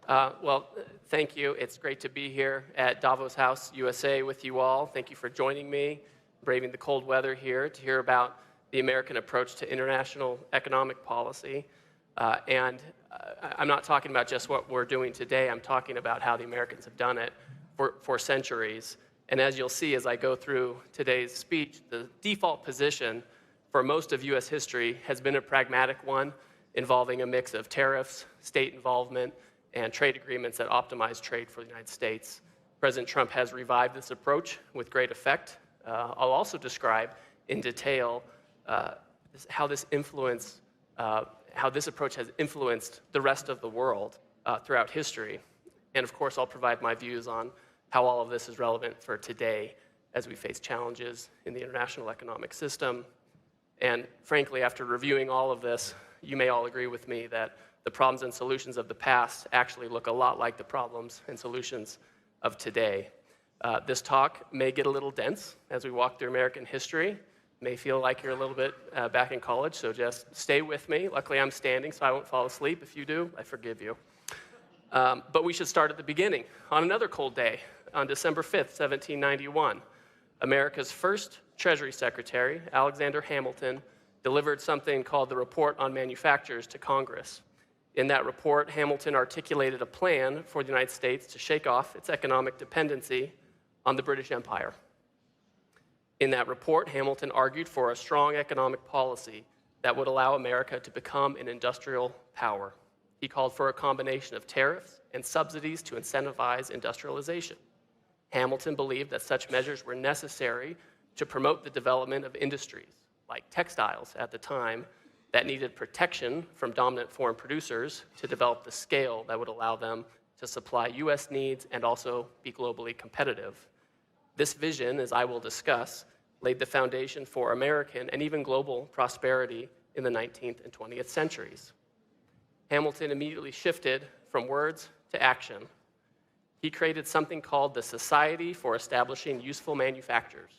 Well, thank you. It's great to be here at Davos House, USA with you all. Thank you for joining me, braving the cold weather here to hear about the American approach to international economic policy. I'm not talking about just what we're doing today. I'm talking about how the Americans have done it for centuries. And as you'll see as I go through today's speech, the default position for most of U.S. history has been a pragmatic one involving a mix of tariffs, state involvement, and trade agreements that optimize trade for the United States. President Trump has revived this approach with great effect. I'll also describe in detail how this approach has influenced the rest of the world throughout history. And of course, I'll provide my views on how all of this is relevant for today as we face challenges in the international economic system. And frankly, after reviewing all of this, you may all agree with me that the problems and solutions of the past actually look a lot like the problems and solutions of today. This talk may get a little dense as we walk through American history. May feel like you're a little bit back in college, so just stay with me. Luckily, I'm standing, so I won't fall asleep. If you do, I forgive you. But we should start at the beginning. On another cold day, on December 5th, 1791, America's first Treasury Secretary, Alexander Hamilton, delivered something called the Report on Manufactures to Congress. In that report, Hamilton articulated a plan for the United States to shake off its economic dependency on the British Empire. In that report, Hamilton argued for a strong economic policy that would allow America to become an industrial power. He called for a combination of tariffs and subsidies to incentivize industrialization. Hamilton believed that such measures were necessary to promote the development of industries, like textiles at the time, that needed protection from dominant foreign producers to develop the scale that would allow them to supply U.S. needs and also be globally competitive. This vision, as I will discuss, laid the foundation for American and even global prosperity in the 19th and 20th centuries. Hamilton immediately shifted from words to action. He created something called the Society for Establishing Useful Manufactures,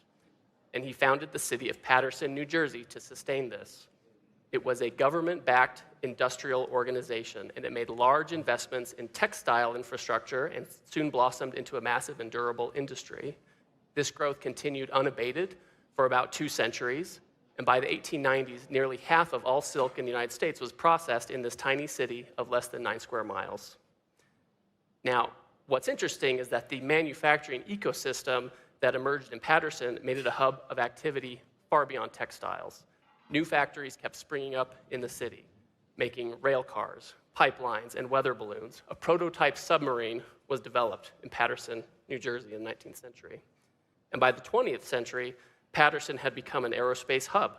and he founded the city of Paterson, New Jersey, to sustain this. It was a government-backed industrial organization, and it made large investments in textile infrastructure and soon blossomed into a massive and durable industry. This growth continued unabated for about 2 centuries, and by the 1890s, nearly half of all silk in the United States was processed in this tiny city of less than 9 square miles. Now, what's interesting is that the manufacturing ecosystem that emerged in Paterson made it a hub of activity far beyond textiles. New factories kept springing up in the city, making rail cars, pipelines, and weather balloons. A prototype submarine was developed in Paterson, New Jersey in the 19th century. And by the 20th century, Paterson had become an aerospace hub.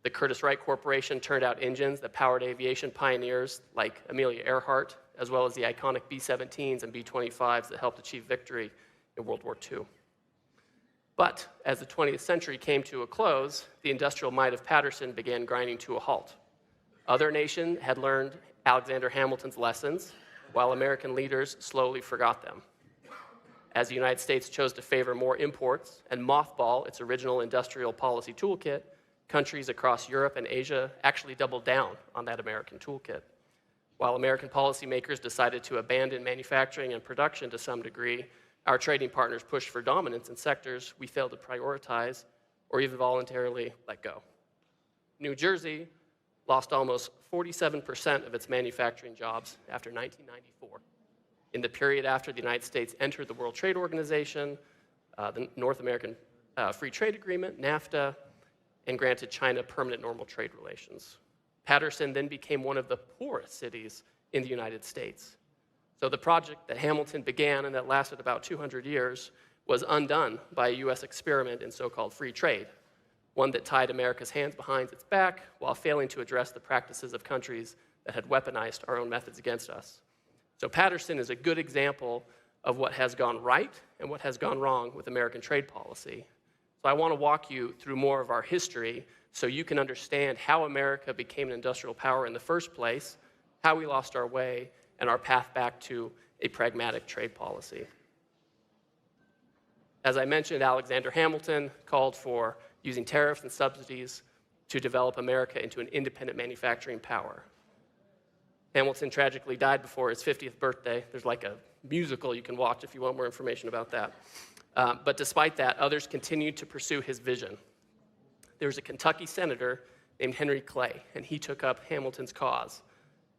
The Curtiss-Wright Corporation turned out engines that powered aviation pioneers like Amelia Earhart, as well as the iconic B-17s and B-25s that helped achieve victory in World War II. But as the 20th century came to a close, the industrial might of Paterson began grinding to a halt. Other nations had learned Alexander Hamilton's lessons, while American leaders slowly forgot them. As the United States chose to favor more imports and mothball its original industrial policy toolkit, countries across Europe and Asia actually doubled down on that American toolkit. While American policymakers decided to abandon manufacturing and production to some degree, our trading partners pushed for dominance in sectors we failed to prioritize or even voluntarily let go. New Jersey lost almost 47% of its manufacturing jobs after 1994. In the period after the United States entered the World Trade Organization, the North American Free Trade Agreement, NAFTA, and granted China permanent normal trade relations. Paterson then became one of the poorest cities in the United States. So the project that Hamilton began and that lasted about 200 years was undone by a U.S. experiment in so-called free trade, one that tied America's hands behind its back while failing to address the practices of countries that had weaponized our own methods against us. So Paterson is a good example of what has gone right and what has gone wrong with American trade policy. So I want to walk you through more of our history so you can understand how America became an industrial power in the first place, how we lost our way, and our path back to a pragmatic trade policy. As I mentioned, Alexander Hamilton called for using tariffs and subsidies to develop America into an independent manufacturing power. Hamilton tragically died before his 50th birthday. There's like a musical you can watch if you want more information about that. But despite that, others continued to pursue his vision. There was a Kentucky senator named Henry Clay, and he took up Hamilton's cause.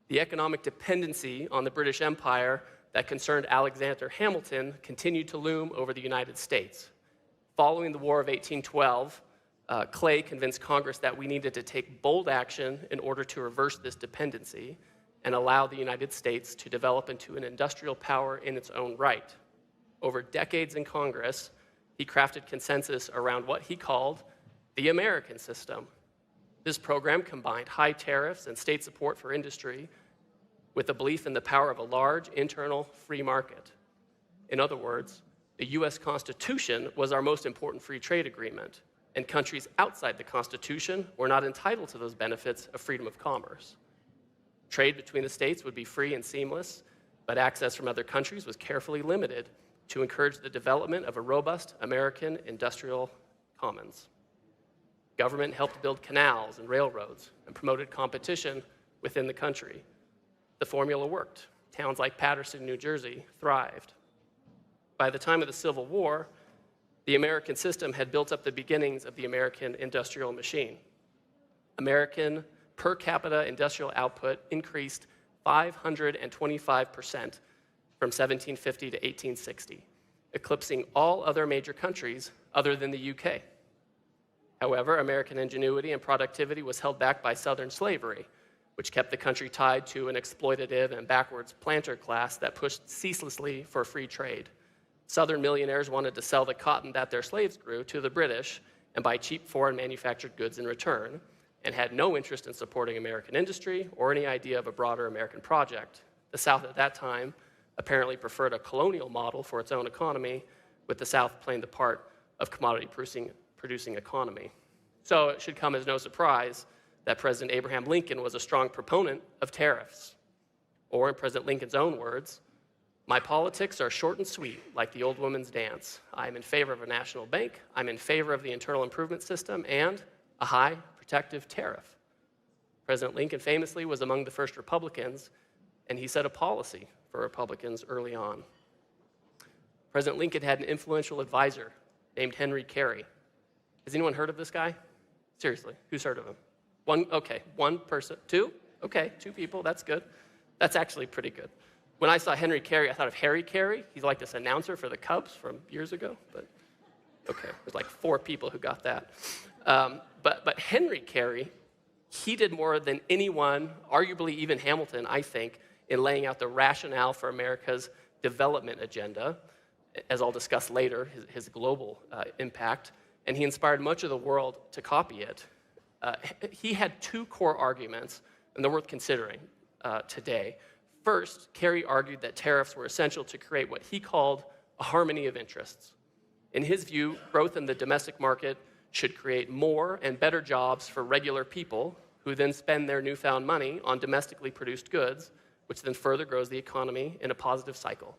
The economic dependency on the British Empire that concerned Alexander Hamilton continued to loom over the United States. Following the War of 1812, Clay convinced Congress that we needed to take bold action in order to reverse this dependency and allow the United States to develop into an industrial power in its own right. Over decades in Congress, he crafted consensus around what he called the American system. This program combined high tariffs and state support for industry with a belief in the power of a large internal free market. In other words, the US Constitution was our most important free trade agreement, and countries outside the Constitution were not entitled to those benefits of freedom of commerce. Trade between the states would be free and seamless, but access from other countries was carefully limited to encourage the development of a robust American industrial commons. Government helped build canals and railroads and promoted competition within the country. The formula worked. Towns like Paterson, New Jersey, thrived. By the time of the Civil War, the American system had built up the beginnings of the American industrial machine. American per capita industrial output increased 525% from 1750 to 1860, eclipsing all other major countries other than the UK. However, American ingenuity and productivity was held back by Southern slavery, which kept the country tied to an exploitative and backwards planter class that pushed ceaselessly for free trade. Southern millionaires wanted to sell the cotton that their slaves grew to the British and buy cheap foreign manufactured goods in return, and had no interest in supporting American industry or any idea of a broader American project. The South at that time apparently preferred a colonial model for its own economy, with the South playing the part of commodity-producing economy. So it should come as no surprise that President Abraham Lincoln was a strong proponent of tariffs. Or in President Lincoln's own words, "My politics are short and sweet, like the old woman's dance. I'm in favor of a national bank, I'm in favor of the internal improvement system, and a high protective tariff." President Lincoln famously was among the first Republicans, and he set a policy for Republicans early on. President Lincoln had an influential advisor named Henry Carey. Has anyone heard of this guy? Seriously, who's heard of him? One, okay, one person, two? Okay, two people, that's good. That's actually pretty good. When I saw Henry Carey, I thought of Harry Carey. He's like this announcer for the Cubs from years ago, but okay, there's like 4 people who got that. But Henry Carey, he did more than anyone, arguably even Hamilton, I think, in laying out the rationale for America's development agenda, as I'll discuss later, his global impact, and he inspired much of the world to copy it. He had 2 core arguments, and they're worth considering today. First, Carey argued that tariffs were essential to create what he called a harmony of interests. In his view, growth in the domestic market should create more and better jobs for regular people, who then spend their newfound money on domestically produced goods, which then further grows the economy in a positive cycle.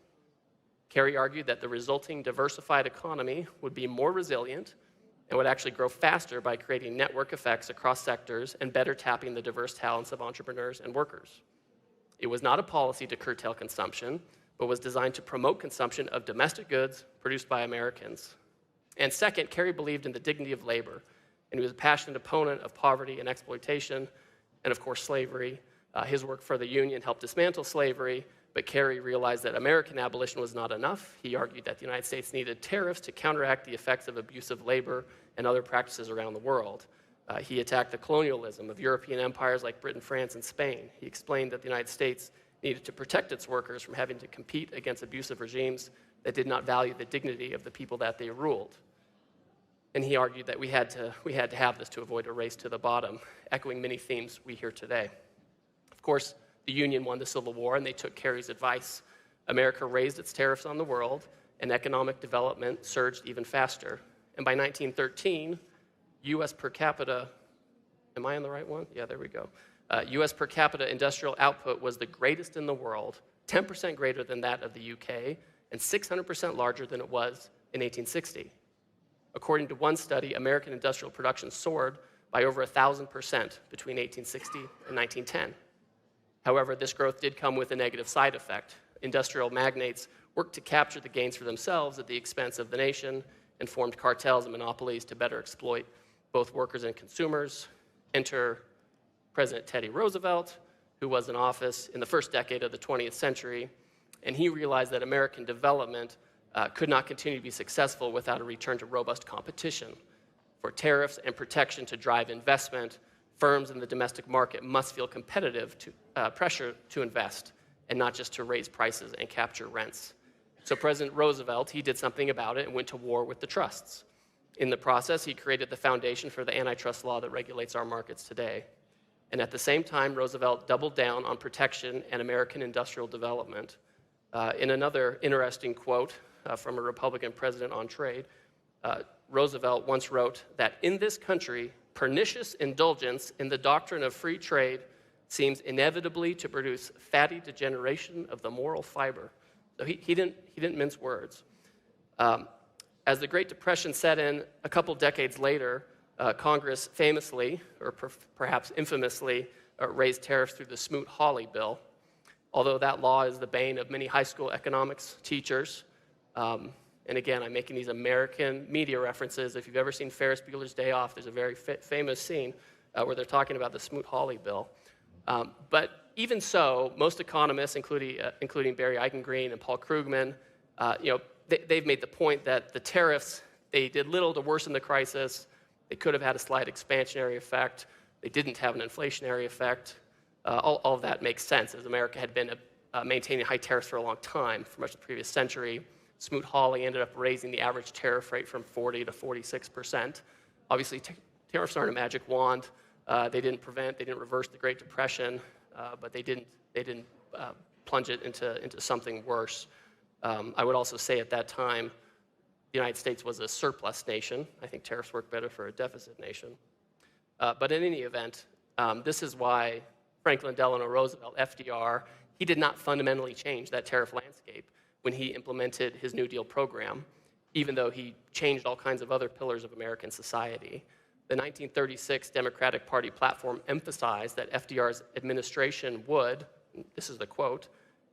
Carey argued that the resulting diversified economy would be more resilient and would actually grow faster by creating network effects across sectors and better tapping the diverse talents of entrepreneurs and workers. It was not a policy to curtail consumption, but was designed to promote consumption of domestic goods produced by Americans. And second, Carey believed in the dignity of labor, and he was a passionate opponent of poverty and exploitation, and of course slavery. His work for the Union helped dismantle slavery, but Carey realized that American abolition was not enough. He argued that the United States needed tariffs to counteract the effects of abusive labor and other practices around the world. He attacked the colonialism of European empires like Britain, France, and Spain. He explained that the United States needed to protect its workers from having to compete against abusive regimes that did not value the dignity of the people that they ruled. And he argued that we had to have this to avoid a race to the bottom, echoing many themes we hear today. Of course, the Union won the Civil War, and they took Carey's advice. America raised its tariffs on the world, and economic development surged even faster. And by 1913, U.S. per capita, am I on the right one? Yeah, there we go. U.S. per capita industrial output was the greatest in the world, 10% greater than that of the UK, and 600% larger than it was in 1860. According to one study, American industrial production soared by over 1,000% between 1860 and 1910. However, this growth did come with a negative side effect. Industrial magnates worked to capture the gains for themselves at the expense of the nation and formed cartels and monopolies to better exploit both workers and consumers. Enter President Teddy Roosevelt, who was in office in the first decade of the 20th century, and he realized that American development could not continue to be successful without a return to robust competition. For tariffs and protection to drive investment, firms in the domestic market must feel competitive pressure to invest and not just to raise prices and capture rents. So President Roosevelt, he did something about it and went to war with the trusts. In the process, he created the foundation for the antitrust law that regulates our markets today. And at the same time, Roosevelt doubled down on protection and American industrial development. In another interesting quote from a Republican president on trade, Roosevelt once wrote that in this country, pernicious indulgence in the doctrine of free trade seems inevitably to produce fatty degeneration of the moral fiber. So he didn't mince words. As the Great Depression set in a couple decades later, Congress famously, or perhaps infamously, raised tariffs through the Smoot-Hawley bill. Although that law is the bane of many high school economics teachers, and again, I'm making these American media references. If you've ever seen Ferris Bueller's Day Off, there's a very famous scene where they're talking about the Smoot-Hawley bill. But even so, most economists, including Barry Eichengreen and Paul Krugman, they've made the point that the tariffs, they did little to worsen the crisis. They could have had a slight expansionary effect. They didn't have an inflationary effect. All of that makes sense, as America had been maintaining high tariffs for a long time, for much of the previous century. Smoot-Hawley ended up raising the average tariff rate from 40 to 46%. Obviously, tariffs aren't a magic wand. They didn't reverse the Great Depression, but they didn't plunge it into something worse. I would also say at that time, the United States was a surplus nation. I think tariffs work better for a deficit nation. But in any event, this is why Franklin Delano Roosevelt, FDR, he did not fundamentally change that tariff landscape when he implemented his New Deal program, even though he changed all kinds of other pillars of American society. The 1936 Democratic Party platform emphasized that FDR's administration would, this is the quote,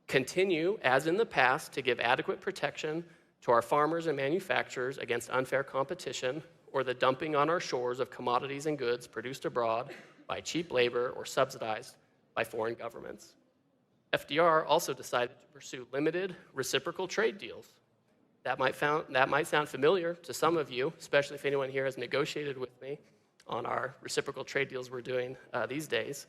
continue, as in the past, to give adequate protection to our farmers and manufacturers against unfair competition or the dumping on our shores of commodities and goods produced abroad by cheap labor or subsidized by foreign governments. FDR also decided to pursue limited reciprocal trade deals. That might sound familiar to some of you, especially if anyone here has negotiated with me on our reciprocal trade deals we're doing these days.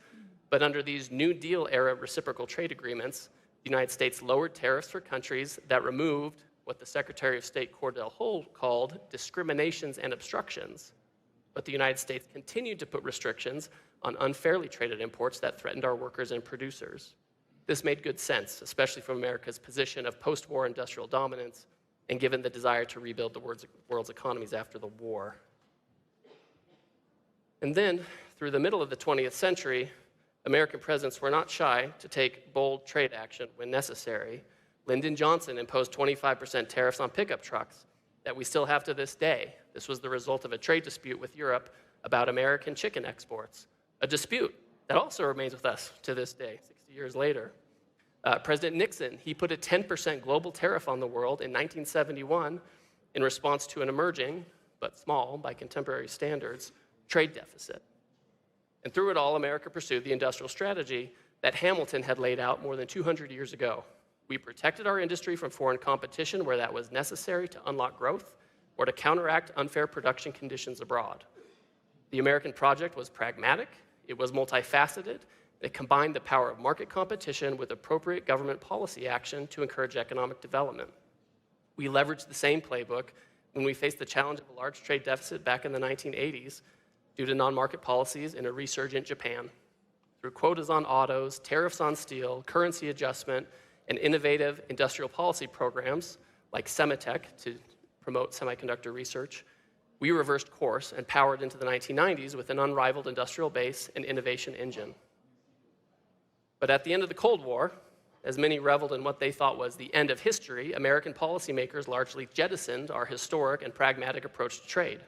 But under these New Deal era reciprocal trade agreements, the United States lowered tariffs for countries that removed what the Secretary of State Cordell Hull called discriminations and obstructions. But the United States continued to put restrictions on unfairly traded imports that threatened our workers and producers. This made good sense, especially from America's position of post-war industrial dominance and given the desire to rebuild the world's economies after the war. And then, through the middle of the 20th century, American presidents were not shy to take bold trade action when necessary. Lyndon Johnson imposed 25% tariffs on pickup trucks that we still have to this day. This was the result of a trade dispute with Europe about American chicken exports, a dispute that also remains with us to this day, 60 years later. President Nixon, he put a 10% global tariff on the world in 1971 in response to an emerging, but small by contemporary standards, trade deficit. And through it all, America pursued the industrial strategy that Hamilton had laid out more than 200 years ago. We protected our industry from foreign competition where that was necessary to unlock growth or to counteract unfair production conditions abroad. The American project was pragmatic, it was multifaceted, it combined the power of market competition with appropriate government policy action to encourage economic development. We leveraged the same playbook when we faced the challenge of a large trade deficit back in the 1980s due to non-market policies in a resurgent Japan. Through quotas on autos, tariffs on steel, currency adjustment, and innovative industrial policy programs like Semitech to promote semiconductor research, we reversed course and powered into the 1990s with an unrivaled industrial base and innovation engine. But at the end of the Cold War, as many reveled in what they thought was the end of history, American policymakers largely jettisoned our historic and pragmatic approach to trade.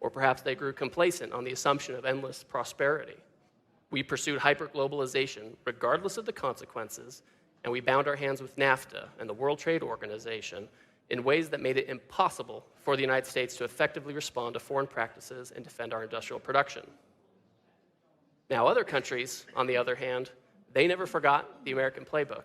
Or perhaps they grew complacent on the assumption of endless prosperity. We pursued hyperglobalization regardless of the consequences, and we bound our hands with NAFTA and the World Trade Organization in ways that made it impossible for the United States to effectively respond to foreign practices and defend our industrial production. Now, other countries, on the other hand, they never forgot the American playbook.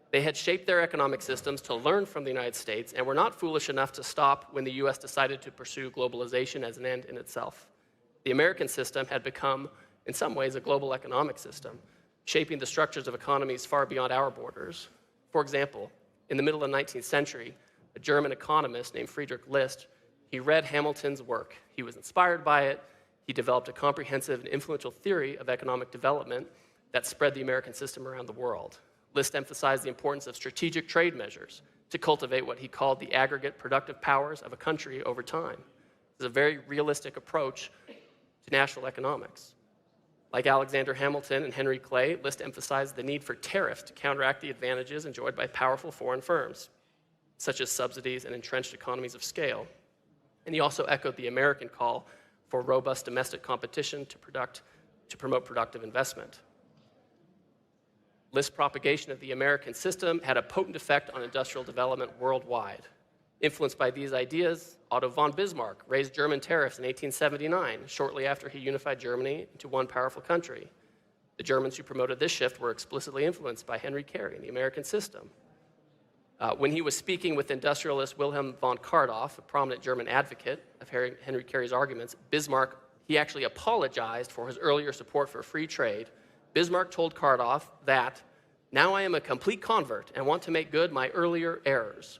They had shaped their economic systems to learn from the United States and were not foolish enough to stop when the US decided to pursue globalization as an end in itself. The American system had become, in some ways, a global economic system, shaping the structures of economies far beyond our borders. For example, in the middle of the 19th century, a German economist named Friedrich List, he read Hamilton's work. He was inspired by it. He developed a comprehensive and influential theory of economic development that spread the American system around the world. List emphasized the importance of strategic trade measures to cultivate what he called the aggregate productive powers of a country over time. This is a very realistic approach to national economics. Like Alexander Hamilton and Henry Clay, List emphasized the need for tariffs to counteract the advantages enjoyed by powerful foreign firms, such as subsidies and entrenched economies of scale. And he also echoed the American call for robust domestic competition to promote productive investment. List's propagation of the American system had a potent effect on industrial development worldwide. Influenced by these ideas, Otto von Bismarck raised German tariffs in 1879, shortly after he unified Germany into one powerful country. The Germans who promoted this shift were explicitly influenced by Henry Carey and the American system. When he was speaking with industrialist Wilhelm von Kardorff, a prominent German advocate of Henry Carey's arguments, Bismarck, he actually apologized for his earlier support for free trade. Bismarck told Kardorff that, "Now I am a complete convert and want to make good my earlier errors."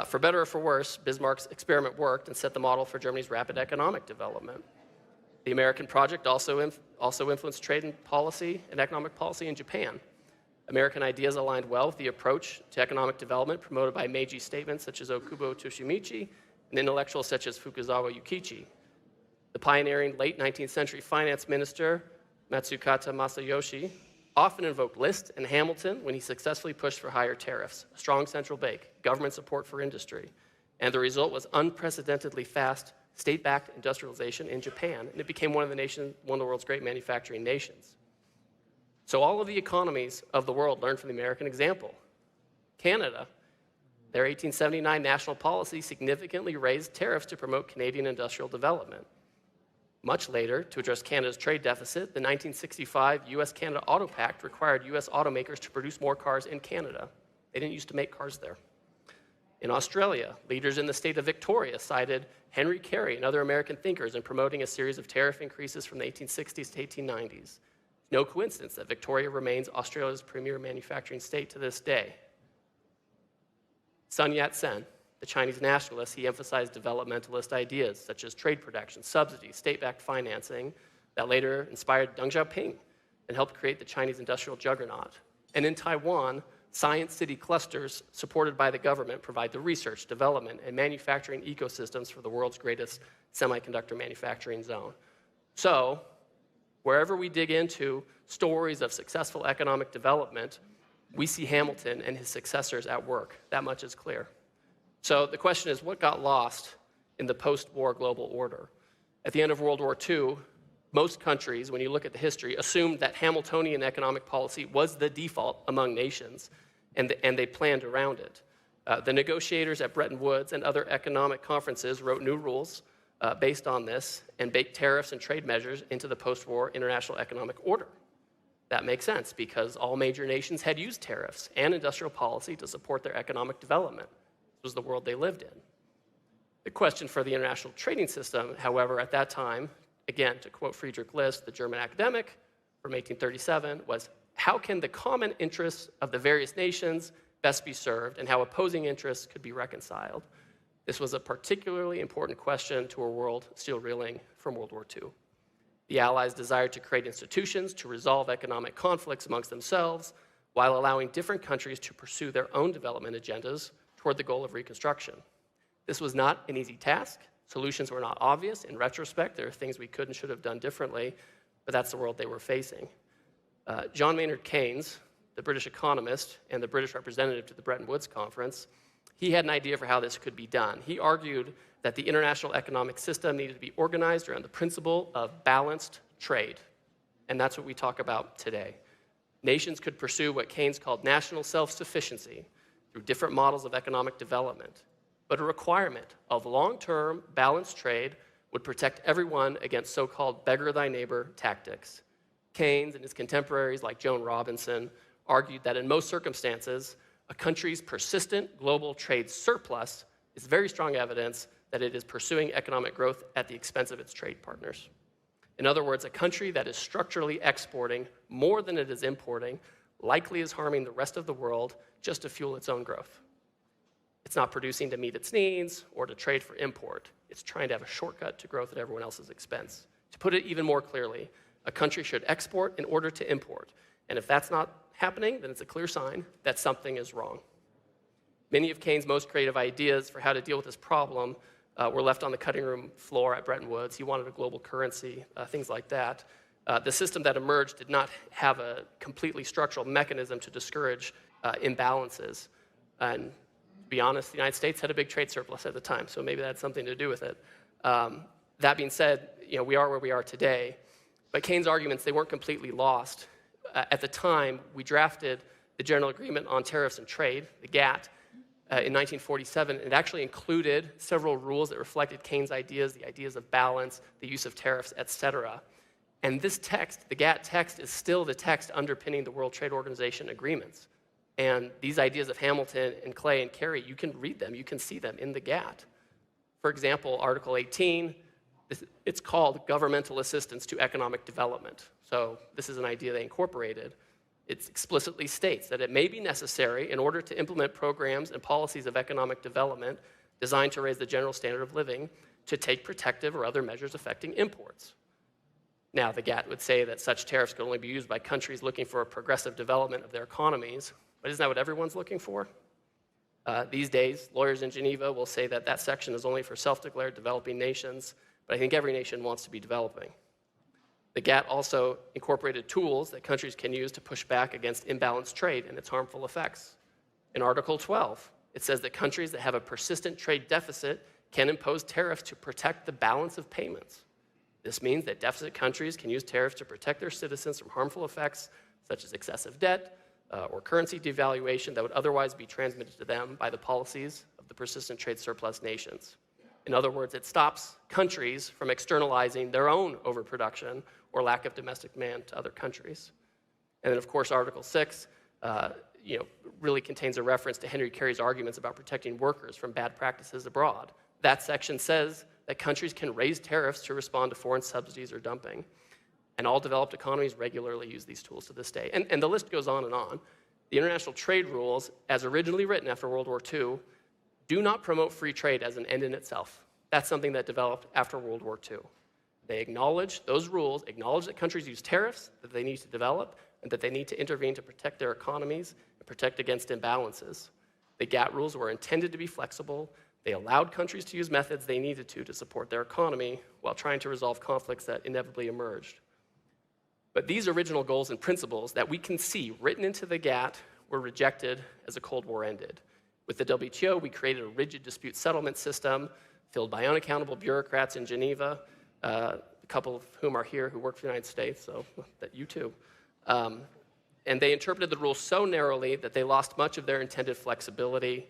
For better or for worse, Bismarck's experiment worked and set the model for Germany's rapid economic development. The American project also influenced trade and policy and economic policy in Japan. American ideas aligned well with the approach to economic development promoted by Meiji statements such as Okubo Toshimichi and intellectuals such as Fukuzawa Yukichi. The pioneering late 19th century finance minister, Matsukata Masayoshi, often invoked List and Hamilton when he successfully pushed for higher tariffs, a strong central bank, government support for industry. And the result was unprecedentedly fast state-backed industrialization in Japan, and it became one of the world's great manufacturing nations. So all of the economies of the world learned from the American example. Canada, their 1879 national policy significantly raised tariffs to promote Canadian industrial development. Much later, to address Canada's trade deficit, the 1965 US-Canada Auto Pact required US automakers to produce more cars in Canada. They didn't used to make cars there. In Australia, leaders in the state of Victoria cited Henry Carey and other American thinkers in promoting a series of tariff increases from the 1860s to 1890s. No coincidence that Victoria remains Australia's premier manufacturing state to this day. Sun Yat-sen, the Chinese nationalist, he emphasized developmentalist ideas such as trade protection, subsidies, state-backed financing that later inspired Deng Xiaoping and helped create the Chinese industrial juggernaut. And in Taiwan, science city clusters supported by the government provide the research, development, and manufacturing ecosystems for the world's greatest semiconductor manufacturing zone. So, wherever we dig into stories of successful economic development, we see Hamilton and his successors at work. That much is clear. So the question is, what got lost in the post-war global order? At the end of World War II, most countries, when you look at the history, assumed that Hamiltonian economic policy was the default among nations, and they planned around it. The negotiators at Bretton Woods and other economic conferences wrote new rules based on this and baked tariffs and trade measures into the post-war international economic order. That makes sense because all major nations had used tariffs and industrial policy to support their economic development. This was the world they lived in. The question for the international trading system, however, at that time, again, to quote Friedrich List, the German academic from 1837, was how can the common interests of the various nations best be served and how opposing interests could be reconciled? This was a particularly important question to a world still reeling from World War II. The Allies desired to create institutions to resolve economic conflicts amongst themselves while allowing different countries to pursue their own development agendas toward the goal of reconstruction. This was not an easy task. Solutions were not obvious. In retrospect, there are things we could and should have done differently, but that's the world they were facing. John Maynard Keynes, the British economist and the British representative to the Bretton Woods Conference, he had an idea for how this could be done. He argued that the international economic system needed to be organized around the principle of balanced trade. And that's what we talk about today. Nations could pursue what Keynes called national self-sufficiency through different models of economic development. But a requirement of long-term balanced trade would protect everyone against so-called beggar thy neighbor tactics. Keynes and his contemporaries like Joan Robinson argued that in most circumstances, a country's persistent global trade surplus is very strong evidence that it is pursuing economic growth at the expense of its trade partners. In other words, a country that is structurally exporting more than it is importing likely is harming the rest of the world just to fuel its own growth. It's not producing to meet its needs or to trade for import. It's trying to have a shortcut to growth at everyone else's expense. To put it even more clearly, a country should export in order to import. And if that's not happening, then it's a clear sign that something is wrong. Many of Keynes' most creative ideas for how to deal with this problem were left on the cutting room floor at Bretton Woods. He wanted a global currency, things like that. The system that emerged did not have a completely structural mechanism to discourage imbalances. And to be honest, the United States had a big trade surplus at the time, so maybe that had something to do with it. That being said, we are where we are today. But Keynes' arguments, they weren't completely lost. At the time, we drafted the General Agreement on Tariffs and Trade, the GATT, in 1947. It actually included several rules that reflected Keynes' ideas, the ideas of balance, the use of tariffs, et cetera. And this text, the GATT text, is still the text underpinning the World Trade Organization agreements. And these ideas of Hamilton and Clay and Carey, you can read them, you can see them in the GATT. For example, Article 18, it's called Governmental Assistance to Economic Development. So this is an idea they incorporated. It explicitly states that it may be necessary in order to implement programs and policies of economic development designed to raise the general standard of living to take protective or other measures affecting imports. Now, the GATT would say that such tariffs could only be used by countries looking for a progressive development of their economies, but isn't that what everyone's looking for? These days, lawyers in Geneva will say that that section is only for self-declared developing nations, but I think every nation wants to be developing. The GATT also incorporated tools that countries can use to push back against imbalanced trade and its harmful effects. In Article 12, it says that countries that have a persistent trade deficit can impose tariffs to protect the balance of payments. This means that deficit countries can use tariffs to protect their citizens from harmful effects such as excessive debt or currency devaluation that would otherwise be transmitted to them by the policies of the persistent trade surplus nations. In other words, it stops countries from externalizing their own overproduction or lack of domestic demand to other countries. And then, of course, Article 6 really contains a reference to Henry Carey's arguments about protecting workers from bad practices abroad. That section says that countries can raise tariffs to respond to foreign subsidies or dumping. And all developed economies regularly use these tools to this day. And the list goes on and on. The international trade rules, as originally written after World War II, do not promote free trade as an end in itself. That's something that developed after World War II. They acknowledge, those rules acknowledge that countries use tariffs that they need to develop and that they need to intervene to protect their economies and protect against imbalances. The GATT rules were intended to be flexible. They allowed countries to use methods they needed to support their economy while trying to resolve conflicts that inevitably emerged. But these original goals and principles that we can see written into the GATT were rejected as the Cold War ended. With the WTO, we created a rigid dispute settlement system filled by unaccountable bureaucrats in Geneva, a couple of whom are here who work for the United States, so that you too. And they interpreted the rules so narrowly that they lost much of their intended flexibility,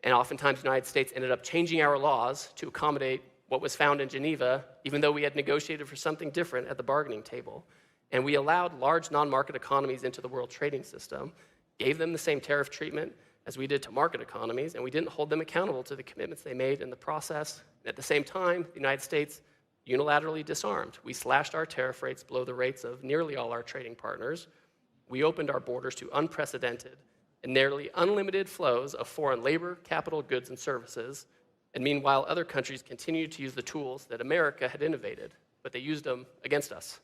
and oftentimes the United States ended up changing our laws to accommodate what was found in Geneva, even though we had negotiated for something different at the bargaining table. And we allowed large non-market economies into the world trading system, gave them the same tariff treatment as we did to market economies, and we didn't hold them accountable to the commitments they made in the process. And at the same time, the United States unilaterally disarmed. We slashed our tariff rates below the rates of nearly all our trading partners. We opened our borders to unprecedented and nearly unlimited flows of foreign labor, capital, goods, and services. And meanwhile, other countries continued to use the tools that America had innovated, but they used them against us.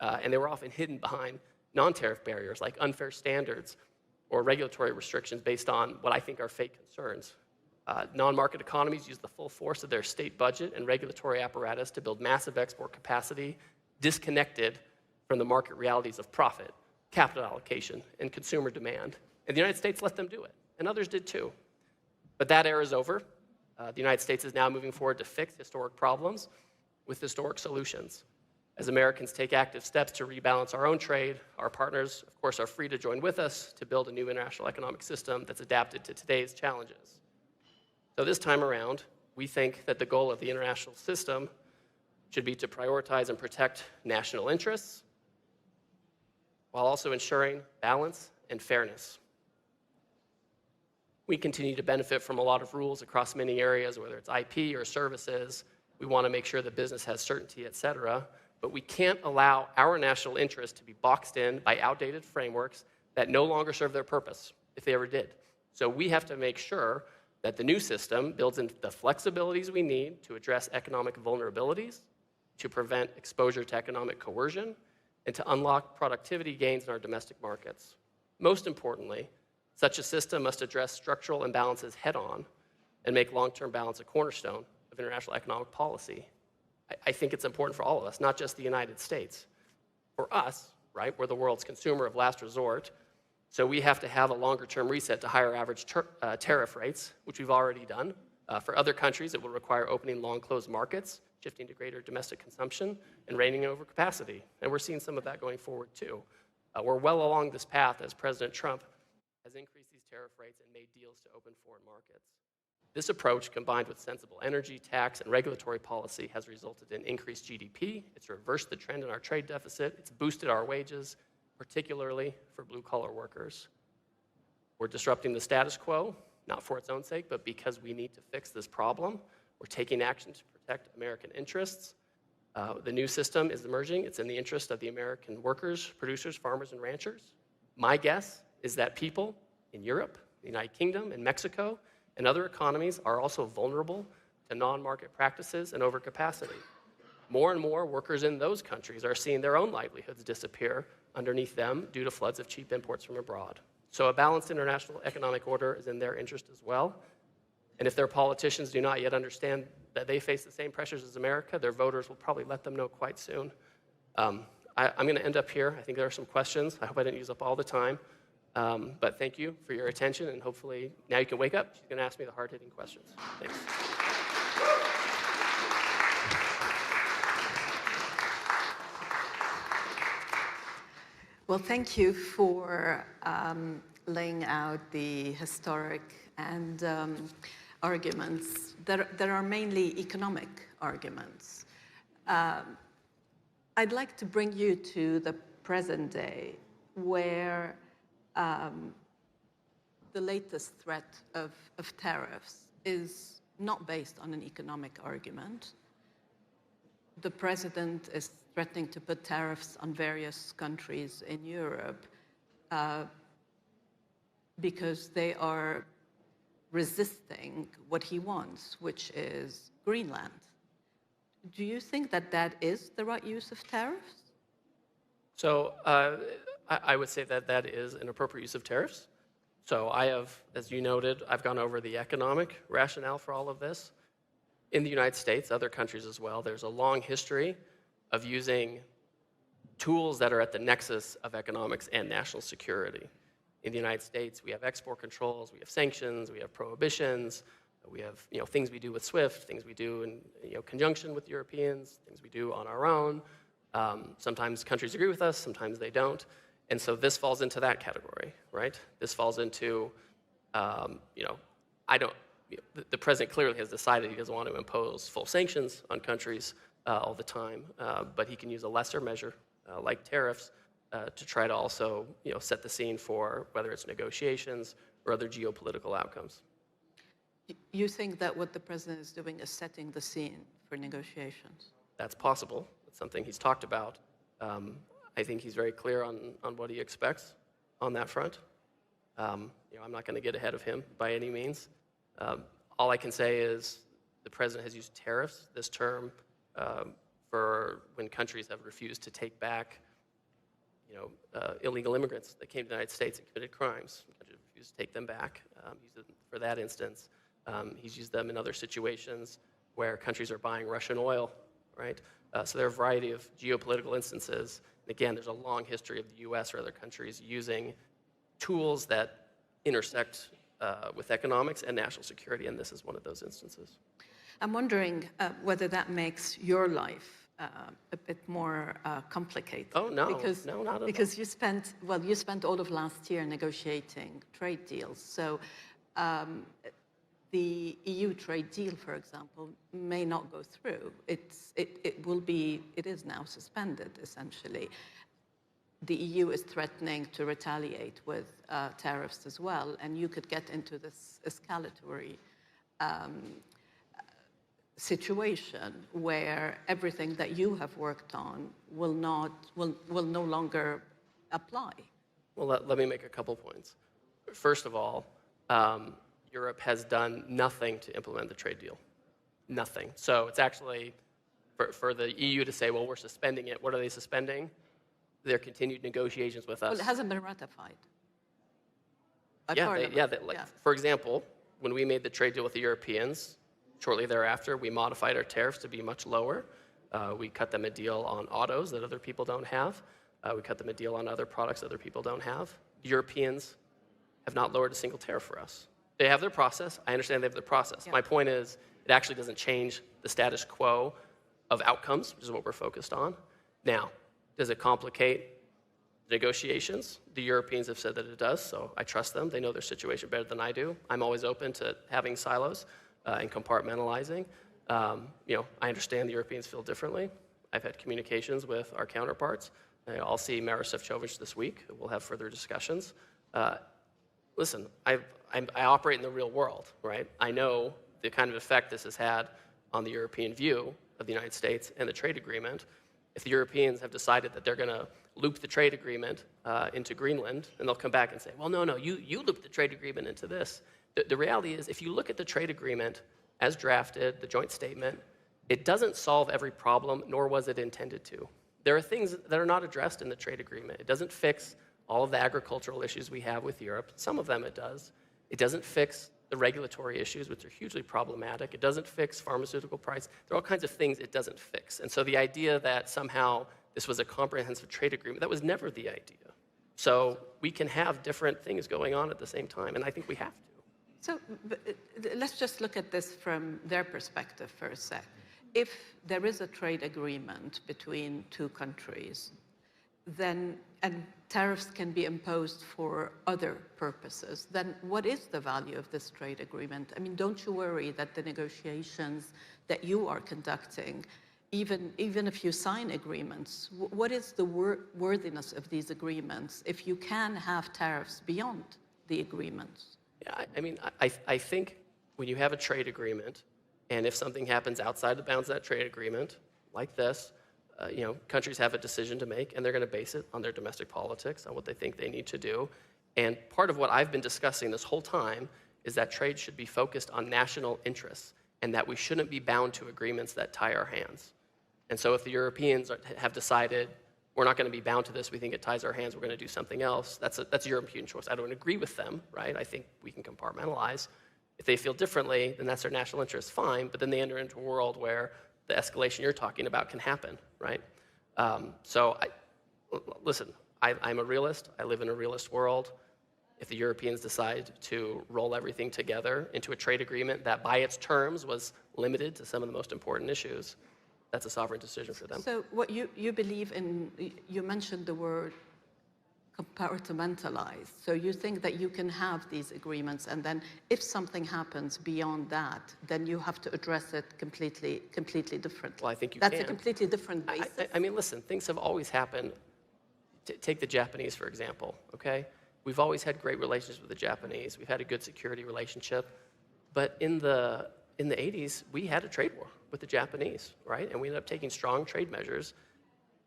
And they were often hidden behind non-tariff barriers like unfair standards or regulatory restrictions based on what I think are fake concerns. Non-market economies use the full force of their state budget and regulatory apparatus to build massive export capacity, disconnected from the market realities of profit, capital allocation, and consumer demand. And the United States let them do it, and others did too. But that era is over. The United States is now moving forward to fix historic problems with historic solutions. As Americans take active steps to rebalance our own trade, our partners, of course, are free to join with us to build a new international economic system that's adapted to today's challenges. So this time around, we think that the goal of the international system should be to prioritize and protect national interests while also ensuring balance and fairness. We continue to benefit from a lot of rules across many areas, whether it's IP or services. We want to make sure that business has certainty, et cetera. But we can't allow our national interests to be boxed in by outdated frameworks that no longer serve their purpose, if they ever did. So we have to make sure that the new system builds in the flexibilities we need to address economic vulnerabilities, to prevent exposure to economic coercion, and to unlock productivity gains in our domestic markets. Most importantly, such a system must address structural imbalances head-on and make long-term balance a cornerstone of international economic policy. I think it's important for all of us, not just the United States. For us, right, we're the world's consumer of last resort, so we have to have a longer-term reset to higher average tariff rates, which we've already done. For other countries, it will require opening long-closed markets, shifting to greater domestic consumption, and reigning over capacity. And we're seeing some of that going forward, too. We're well along this path as President Trump has increased these tariff rates and made deals to open foreign markets. This approach, combined with sensible energy, tax, and regulatory policy, has resulted in increased GDP. It's reversed the trend in our trade deficit. It's boosted our wages, particularly for blue-collar workers. We're disrupting the status quo, not for its own sake, but because we need to fix this problem. We're taking action to protect American interests. The new system is emerging. It's in the interest of the American workers, producers, farmers, and ranchers. My guess is that people in Europe, the United Kingdom, and Mexico, and other economies are also vulnerable to non-market practices and overcapacity. More and more workers in those countries are seeing their own livelihoods disappear underneath them due to floods of cheap imports from abroad. So a balanced international economic order is in their interest as well. And if their politicians do not yet understand that they face the same pressures as America, their voters will probably let them know quite soon. I'm going to end up here. I think there are some questions. I hope I didn't use up all the time. But thank you for your attention, and hopefully now you can wake up. She's going to ask me the hard-hitting questions. Thanks. Well, thank you for laying out the historic and arguments that are mainly economic arguments. I'd like to bring you to the present day, where the latest threat of tariffs is not based on an economic argument. The president is threatening to put tariffs on various countries in Europe because they are resisting what he wants, which is Greenland. Do you think that that is the right use of tariffs? So I would say that that is an appropriate use of tariffs. So I have, as you noted, I've gone over the economic rationale for all of this. In the United States, other countries as well, there's a long history of using tools that are at the nexus of economics and national security. In the United States, we have export controls, we have sanctions, we have prohibitions, we have things we do with SWIFT, things we do in conjunction with Europeans, things we do on our own. Sometimes countries agree with us, sometimes they don't. And so this falls into that category, right? This falls into, the president clearly has decided he doesn't want to impose full sanctions on countries all the time, but he can use a lesser measure like tariffs to try to also set the scene for whether it's negotiations or other geopolitical outcomes. You think that what the president is doing is setting the scene for negotiations? That's possible. It's something he's talked about. I think he's very clear on what he expects on that front. I'm not going to get ahead of him by any means. All I can say is the president has used tariffs, this term, for when countries have refused to take back illegal immigrants that came to the United States and committed crimes. Countries refused to take them back. He's used it for that instance. He's used them in other situations where countries are buying Russian oil, right? So there are a variety of geopolitical instances. And again, there's a long history of the U.S. or other countries using tools that intersect with economics and national security, and this is one of those instances. I'm wondering whether that makes your life a bit more complicated. Oh, no, because, no, not at all. Because you spent all of last year negotiating trade deals. So the EU trade deal, for example, may not go through. It is now suspended, essentially. The EU is threatening to retaliate with tariffs as well, and you could get into this escalatory situation where everything that you have worked on will no longer apply. Well, let me make a couple points. First of all, Europe has done nothing to implement the trade deal. Nothing. So it's actually, for the EU to say, well, we're suspending it, what are they suspending? Their continued negotiations with us. Well, it hasn't been ratified. For example, when we made the trade deal with the Europeans, shortly thereafter, we modified our tariffs to be much lower. We cut them a deal on autos that other people don't have. We cut them a deal on other products other people don't have. The Europeans have not lowered a single tariff for us. They have their process. I understand they have their process. Yeah. My point is, it actually doesn't change the status quo of outcomes, which is what we're focused on. Now, does it complicate negotiations? The Europeans have said that it does, so I trust them. They know their situation better than I do. I'm always open to having silos and compartmentalizing. I understand the Europeans feel differently. I've had communications with our counterparts. I'll see Mayor Šefčovič this week. We'll have further discussions. Listen, I operate in the real world, right? I know the kind of effect this has had on the European view of the United States and the trade agreement. If the Europeans have decided that they're going to loop the trade agreement into Greenland, and they'll come back and say, well, no, you looped the trade agreement into this. The reality is, if you look at the trade agreement as drafted, the joint statement, it doesn't solve every problem, nor was it intended to. There are things that are not addressed in the trade agreement. It doesn't fix all of the agricultural issues we have with Europe. Some of them it does. It doesn't fix the regulatory issues, which are hugely problematic. It doesn't fix pharmaceutical price. There are all kinds of things it doesn't fix. And so the idea that somehow this was a comprehensive trade agreement, that was never the idea. So we can have different things going on at the same time, and I think we have to. So let's just look at this from their perspective for a sec. If there is a trade agreement between two countries, then, and tariffs can be imposed for other purposes, then what is the value of this trade agreement? I mean, don't you worry that the negotiations that you are conducting, even if you sign agreements, what is the worthiness of these agreements if you can have tariffs beyond the agreements? Yeah, I mean, I think when you have a trade agreement, and if something happens outside the bounds of that trade agreement, like this, countries have a decision to make, and they're going to base it on their domestic politics, on what they think they need to do. And part of what I've been discussing this whole time is that trade should be focused on national interests, and that we shouldn't be bound to agreements that tie our hands. And so if the Europeans have decided, we're not going to be bound to this, we think it ties our hands, we're going to do something else, that's a European choice. I don't agree with them, right? I think we can compartmentalize. If they feel differently, then that's their national interest, fine, but then they enter into a world where the escalation you're talking about can happen, right? Listen, I'm a realist. I live in a realist world. If the Europeans decide to roll everything together into a trade agreement that by its terms was limited to some of the most important issues, that's a sovereign decision for them. So what you believe in, you mentioned the word compartmentalize. So you think that you can have these agreements, and then if something happens beyond that, then you have to address it completely differently. Well, I think you can. That's a completely different basis. I mean, listen, things have always happened. Take the Japanese, for example, okay? We've always had great relations with the Japanese. We've had a good security relationship. But in the 80s, we had a trade war with the Japanese, right? And we ended up taking strong trade measures.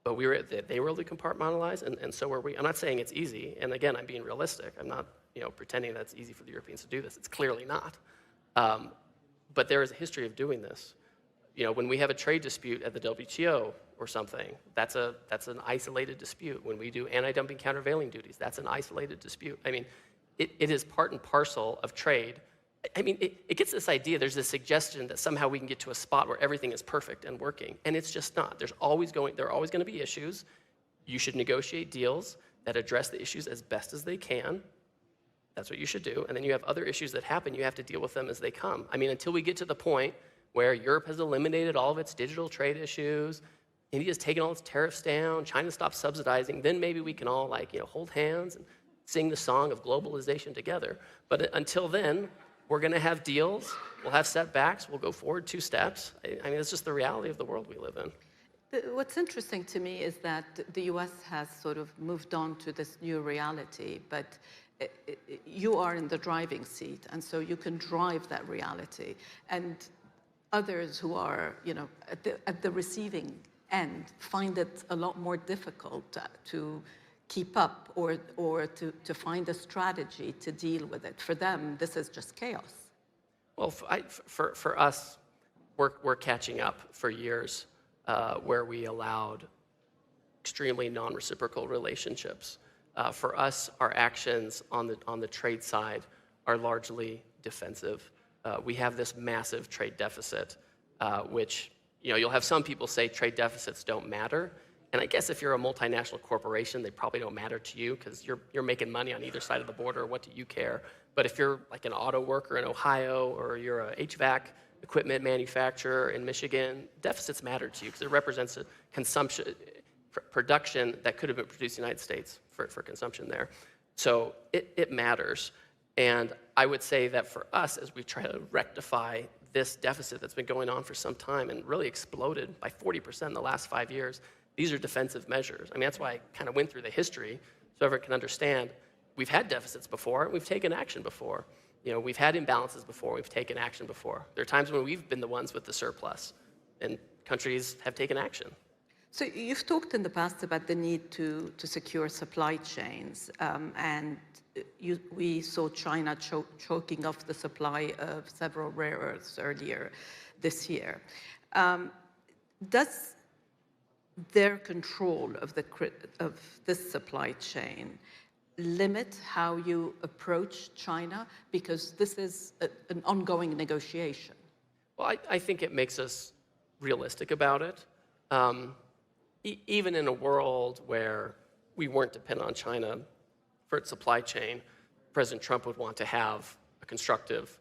But they were able to compartmentalize, and so were we. I'm not saying it's easy, and again, I'm being realistic. I'm not pretending that it's easy for the Europeans to do this. It's clearly not. But there is a history of doing this. When we have a trade dispute at the WTO or something, that's an isolated dispute. When we do anti-dumping countervailing duties, that's an isolated dispute. I mean, it is part and parcel of trade. I mean, it gets this idea, there's this suggestion that somehow we can get to a spot where everything is perfect and working, and it's just not. There are always going to be issues. You should negotiate deals that address the issues as best as they can. That's what you should do. And then you have other issues that happen, you have to deal with them as they come. I mean, until we get to the point where Europe has eliminated all of its digital trade issues, India's taking all its tariffs down, China stops subsidizing, then maybe we can all hold hands and sing the song of globalization together. But until then, we're going to have deals, we'll have setbacks, we'll go forward 2 steps. I mean, it's just the reality of the world we live in. What's interesting to me is that the US has sort of moved on to this new reality, but you are in the driving seat, and so you can drive that reality. And others who are, at the receiving end find it a lot more difficult to keep up or to find a strategy to deal with it. For them, this is just chaos. Well, for us, we're catching up for years where we allowed extremely non-reciprocal relationships. For us, our actions on the trade side are largely defensive. We have this massive trade deficit, which you'll have some people say trade deficits don't matter. And I guess if you're a multinational corporation, they probably don't matter to you because you're making money on either side of the border. What do you care? But if you're like an auto worker in Ohio or you're a HVAC equipment manufacturer in Michigan, deficits matter to you because it represents a consumption, production that could have been produced in the United States for consumption there. So it matters. And I would say that for us, as we try to rectify this deficit that's been going on for some time and really exploded by 40% in the last 5 years, these are defensive measures. I mean, that's why I kind of went through the history so everyone can understand we've had deficits before and we've taken action before. We've had imbalances before, we've taken action before. There are times when we've been the ones with the surplus and countries have taken action. So you've talked in the past about the need to secure supply chains, and we saw China choking off the supply of several rare earths earlier this year. Does their control of this supply chain limit how you approach China? Because this is an ongoing negotiation. Well, I think it makes us realistic about it. Even in a world where we weren't dependent on China for its supply chain, President Trump would want to have a constructive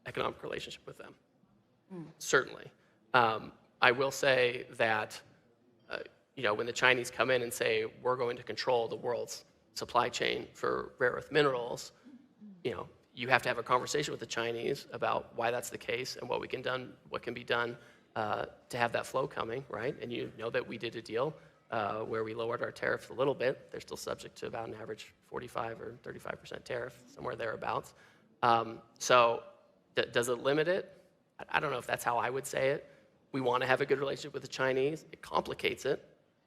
economic relationship with them. Certainly. I will say that when the Chinese come in and say, we're going to control the world's supply chain for rare earth minerals, you have to have a conversation with the Chinese about why that's the case and what can be done to have that flow coming, right? And you know that we did a deal where we lowered our tariffs a little bit. They're still subject to about an average 45 or 35% tariff, somewhere thereabouts. So does it limit it? I don't know if that's how I would say it. We want to have a good relationship with the Chinese. It complicates it,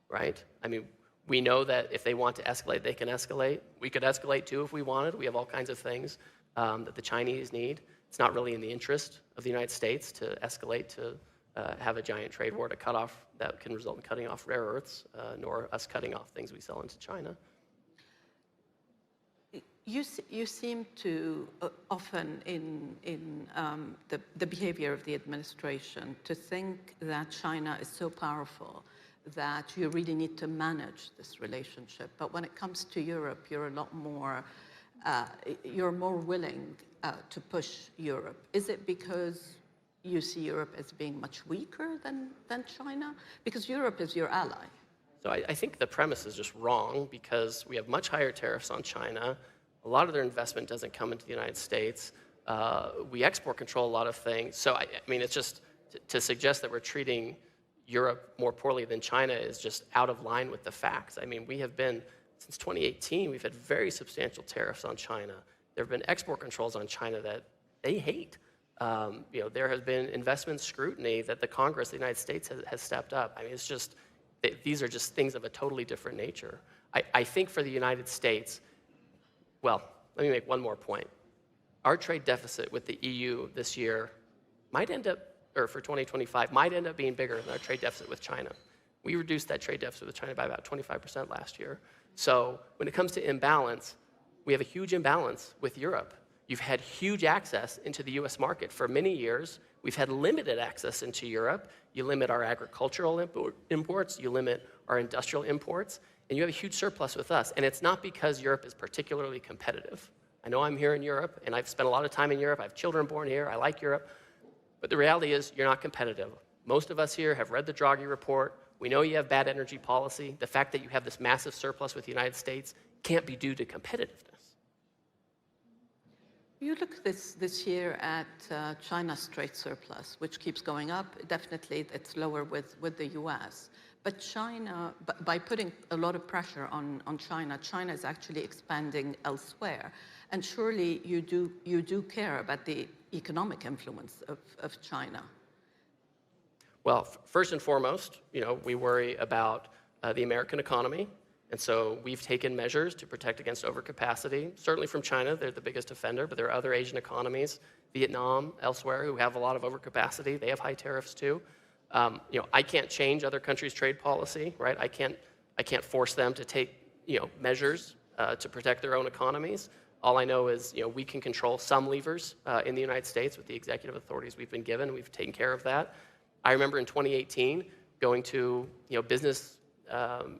right? I mean, we know that if they want to escalate, they can escalate. We could escalate too if we wanted. We have all kinds of things that the Chinese need. It's not really in the interest of the United States to escalate to have a giant trade war to cut off that can result in cutting off rare earths, nor us cutting off things we sell into China. You seem to often in the behavior of the administration to think that China is so powerful that you really need to manage this relationship. But when it comes to Europe, you're a lot more, you're more willing to push Europe. Is it because you see Europe as being much weaker than China? Because Europe is your ally. So I think the premise is just wrong because we have much higher tariffs on China. A lot of their investment doesn't come into the United States. We export control a lot of things. So, I mean, it's just to suggest that we're treating Europe more poorly than China is just out of line with the facts. I mean, we have been, since 2018, we've had very substantial tariffs on China. There have been export controls on China that they hate. There has been investment scrutiny that the Congress of the United States has stepped up. I mean, it's just, these are just things of a totally different nature. I think for the United States, well, let me make one more point. Our trade deficit with the EU this year might end up, or for 2025, might end up being bigger than our trade deficit with China. We reduced that trade deficit with China by about 25% last year. So when it comes to imbalance, we have a huge imbalance with Europe. You've had huge access into the US market for many years. We've had limited access into Europe. You limit our agricultural imports, you limit our industrial imports, and you have a huge surplus with us. And it's not because Europe is particularly competitive. I know I'm here in Europe, and I've spent a lot of time in Europe. I have children born here. I like Europe. But the reality is you're not competitive. Most of us here have read the Draghi report. We know you have bad energy policy. The fact that you have this massive surplus with the United States can't be due to competitiveness. You look this year at China's trade surplus, which keeps going up. Definitely, it's lower with the U.S. But China, by putting a lot of pressure on China, China is actually expanding elsewhere. And surely you do care about the economic influence of China. Well, first and foremost, we worry about the American economy. And so we've taken measures to protect against overcapacity. Certainly from China, they're the biggest offender, but there are other Asian economies, Vietnam, elsewhere, who have a lot of overcapacity. They have high tariffs too. I can't change other countries' trade policy, right? I can't force them to take measures to protect their own economies. All I know is we can control some levers in the United States with the executive authorities we've been given. We've taken care of that. I remember in 2018 going to business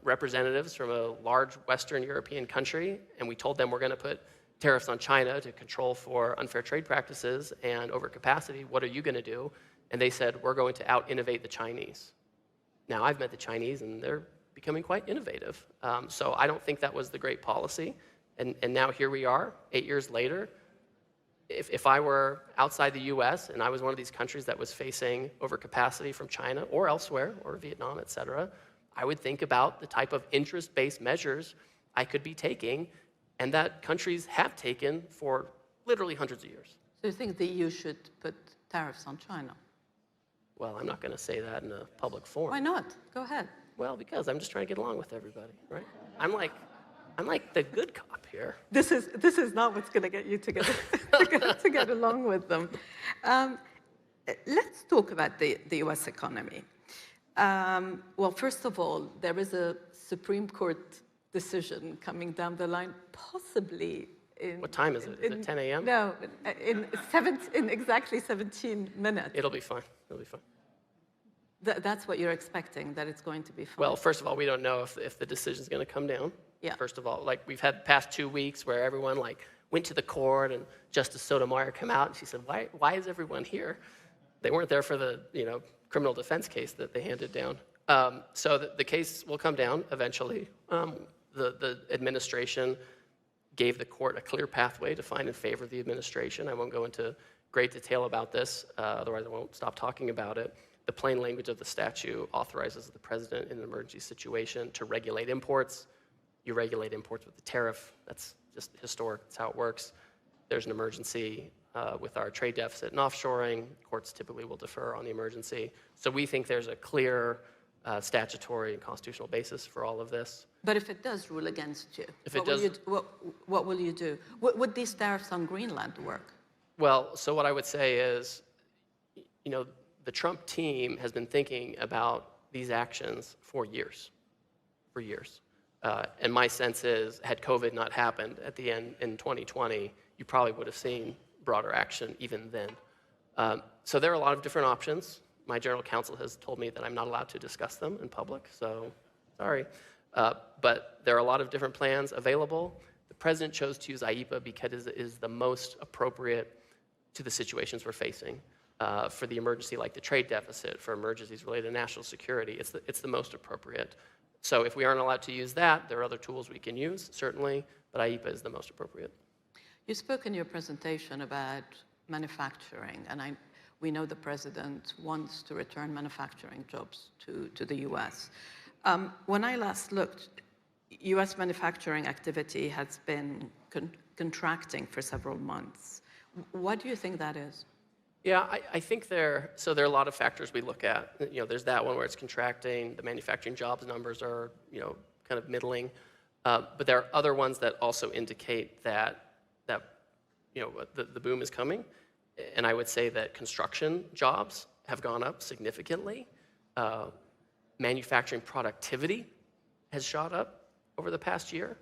representatives from a large Western European country, and we told them we're going to put tariffs on China to control for unfair trade practices and overcapacity. What are you going to do? And they said, we're going to out-innovate the Chinese. Now, I've met the Chinese, and they're becoming quite innovative. So I don't think that was the great policy. And now here we are, 8 years later. If I were outside the U.S. and I was one of these countries that was facing overcapacity from China or elsewhere, or Vietnam, et cetera, I would think about the type of interest-based measures I could be taking and that countries have taken for literally hundreds of years. So you think the EU should put tariffs on China? Well, I'm not going to say that in a public forum. Why not? Go ahead. Well, because I'm just trying to get along with everybody, right? I'm like the good cop here. This is not what's going to get you to get along with them. Let's talk about the U.S. economy. Well, first of all, there is a Supreme Court decision coming down the line, possibly in... What time is it? Is it 10 a.m.? No, in exactly 17 minutes. It'll be fine. It'll be fine. That's what you're expecting, that it's going to be fine? Well, first of all, we don't know if the decision's going to come down. Yeah. First of all, we've had the past 2 weeks where everyone went to the court and Justice Sotomayor came out and she said, why is everyone here? They weren't there for the criminal defense case that they handed down. So the case will come down eventually. The administration gave the court a clear pathway to find in favor of the administration. I won't go into great detail about this, otherwise I won't stop talking about it. The plain language of the statute authorizes the president in an emergency situation to regulate imports. You regulate imports with the tariff. That's just historic. That's how it works. There's an emergency with our trade deficit and offshoring. Courts typically will defer on the emergency. So we think there's a clear statutory and constitutional basis for all of this. But if it does rule against you, what will you do? Would these tariffs on Greenland work? Well, so what I would say is, the Trump team has been thinking about these actions for years. And my sense is, had COVID not happened at the end in 2020, you probably would have seen broader action even then. So there are a lot of different options. My general counsel has told me that I'm not allowed to discuss them in public, so sorry. But there are a lot of different plans available. The president chose to use IEEPA because it is the most appropriate to the situations we're facing. For the emergency like the trade deficit, for emergencies related to national security, it's the most appropriate. So if we aren't allowed to use that, there are other tools we can use, certainly, but IEEPA is the most appropriate. You spoke in your presentation about manufacturing, and we know the president wants to return manufacturing jobs to the U.S. When I last looked, U.S. manufacturing activity has been contracting for several months. What do you think that is? Yeah, I think there are a lot of factors we look at. There's that one where it's contracting. The manufacturing jobs numbers are, kind of middling. But there are other ones that also indicate that the boom is coming. And I would say that construction jobs have gone up significantly. Manufacturing productivity has shot up over the past year.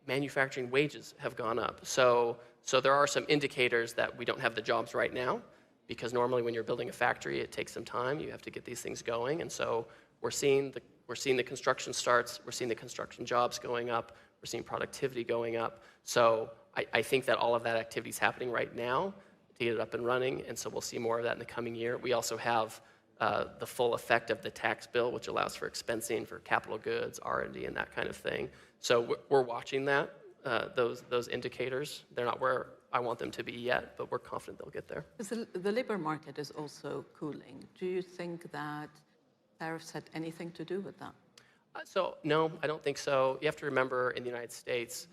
Manufacturing wages have gone up. So there are some indicators that we don't have the jobs right now, because normally when you're building a factory, it takes some time. You have to get these things going. And so we're seeing the construction starts, we're seeing the construction jobs going up, we're seeing productivity going up. So I think that all of that activity is happening right now to get it up and running, and so we'll see more of that in the coming year. We also have the full effect of the tax bill, which allows for expensing for capital goods, R&D, and that kind of thing. So we're watching that, those indicators. They're not where I want them to be yet, but we're confident they'll get there. The labor market is also cooling. Do you think that tariffs had anything to do with that? So no, I don't think so. You have to remember in the United States,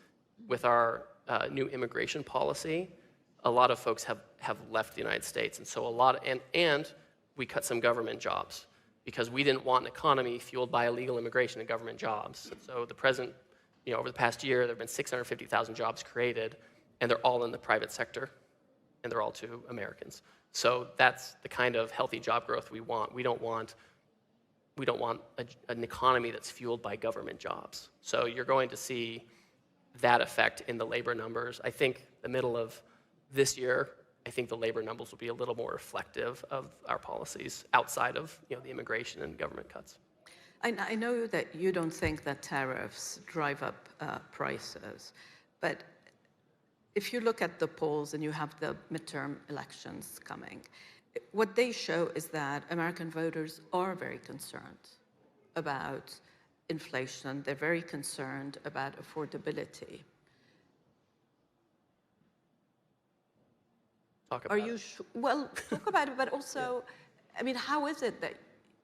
with our new immigration policy, a lot of folks have left the United States. And so and we cut some government jobs because we didn't want an economy fueled by illegal immigration and government jobs. So the president, over the past year, there have been 650,000 jobs created, and they're all in the private sector, and they're all to Americans. So that's the kind of healthy job growth we want. We don't want an economy that's fueled by government jobs. So you're going to see that effect in the labor numbers. I think the middle of this year, I think the labor numbers will be a little more reflective of our policies outside of the immigration and government cuts. I know that you don't think that tariffs drive up prices, but if you look at the polls and you have the midterm elections coming, what they show is that American voters are very concerned about inflation. They're very concerned about affordability. Talk about it. Well, talk about it, but also, I mean, how is it that